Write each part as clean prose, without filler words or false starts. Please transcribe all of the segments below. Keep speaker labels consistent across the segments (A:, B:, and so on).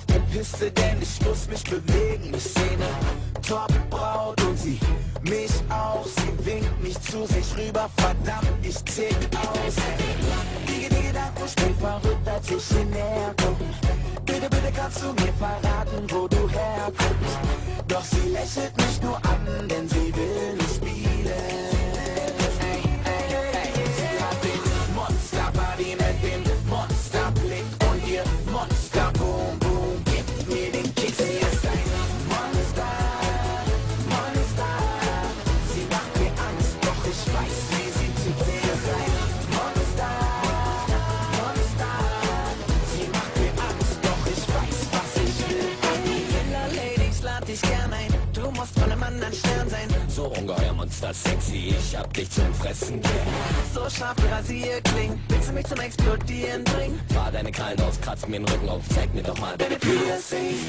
A: auf der Piste, denn ich muss mich bewegen. Ich sehe ne Top-Braut und sie mich auch. Sie winkt mich zu sich rüber, verdammt, ich tick aus. Die Gedanken spielen verrückt, als ich hier näher komm. Bitte, bitte kannst du mir verraten, wo du herkommst. Doch sie lächelt mich nur an, denn sie will nicht spielen. Sie hat den Monster-Body mit dem Monsterblick und ihr Monster-Boom-Boom gibt mir den Kick. Sie ist ein Monster, Monster. Sie macht mir Angst, doch ich weiß, wie sie tickt. Sie ist ein Monster, Monster. Sie macht mir Angst, doch ich weiß, was ich will. Killer Ladies, lad dich gern ein. Du musst von einem anderen Stern sein.
B: So ungeheuer Monster sexy, ich hab dich zum Fressen gern.
A: So scharf rasiert klingt, willst du mich zum Explodieren bringen?
B: Fahr deine Krallen aus, kratz mir den Rücken auf, zeig mir doch mal deine
A: Piercings.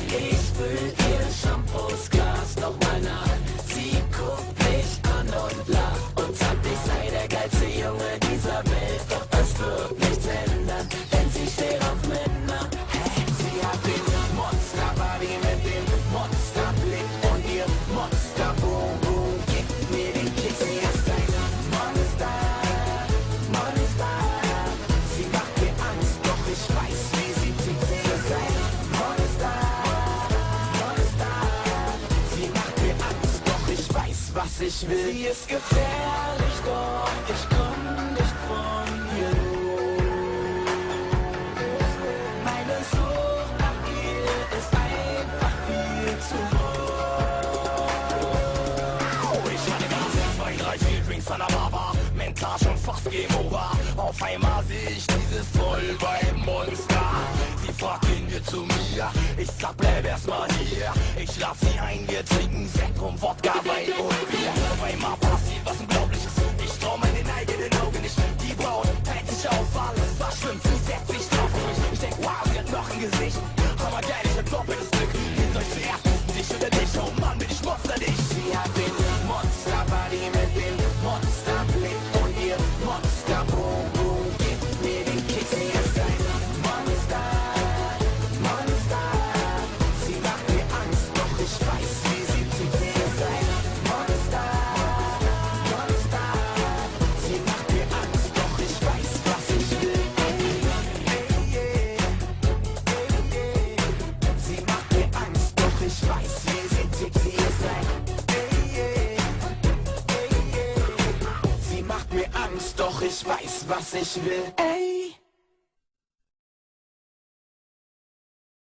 B: Ich füll ihr Shampoosglas nochmal nach. Sie guckt mich an und lacht und sagt, ich sei der geilste Junge dieser Welt. Doch das wird nichts ändern, denn sie steht auf Männer.
A: Sie hat den Monster-Body mit dem Monsterblick und ihr Monster-Boom-Boom gibt mir den Kick. Sie ist ein Monster, Monster. Sie macht mir Angst, doch ich weiß, wie sie tickt. Sie ist ein Monster, Monster. Sie macht mir Angst, doch ich weiß, was ich will. Sie ist gefährlich, doch ich komm nicht von ihr los. Meine Sucht nach ihr ist einfach viel zu hoch.
B: Ich hatte ganz 2, 3, 4 Drinks an der Bar, war mental schon fast Game Over. Auf einmal seh ich dieses Voll beim Monster. Sie fragt, gehen wir zu mir? Ich sag, bleib erstmal hier. Ich lad sie ein, wir trinken Sekt und Wodka, Wein und Bier. Auf einmal passiert was Unglaubliches. Ich trau meinen eigenen Augen nicht. Die Braut teilt sich auf alles, was schlimm, sie setzt sich drauf durch. Ich denk, wow, sie hat noch ein Gesicht. Aber geil, ich hab doppeltes Glück. Gebt euch zuerst, dich oder dich, oh Mann, bin ich Monster dich.
A: Sie hat den Monster-Body mit dem Monsterblick und ihr Monster-Boom-Boom gibt mir den Kick. Sie ist ein Monster, Monster. Sie macht mir Angst, doch ich weiß, wie sie tickt. Sie ist ein Monster, Monster. Sie macht mir Angst, doch ich weiß, was ich will. Sie macht mir Angst, doch ich weiß, wie sie tickt. Sie ist ein Sie macht mir Angst, doch ich weiß, was ich will. Ey.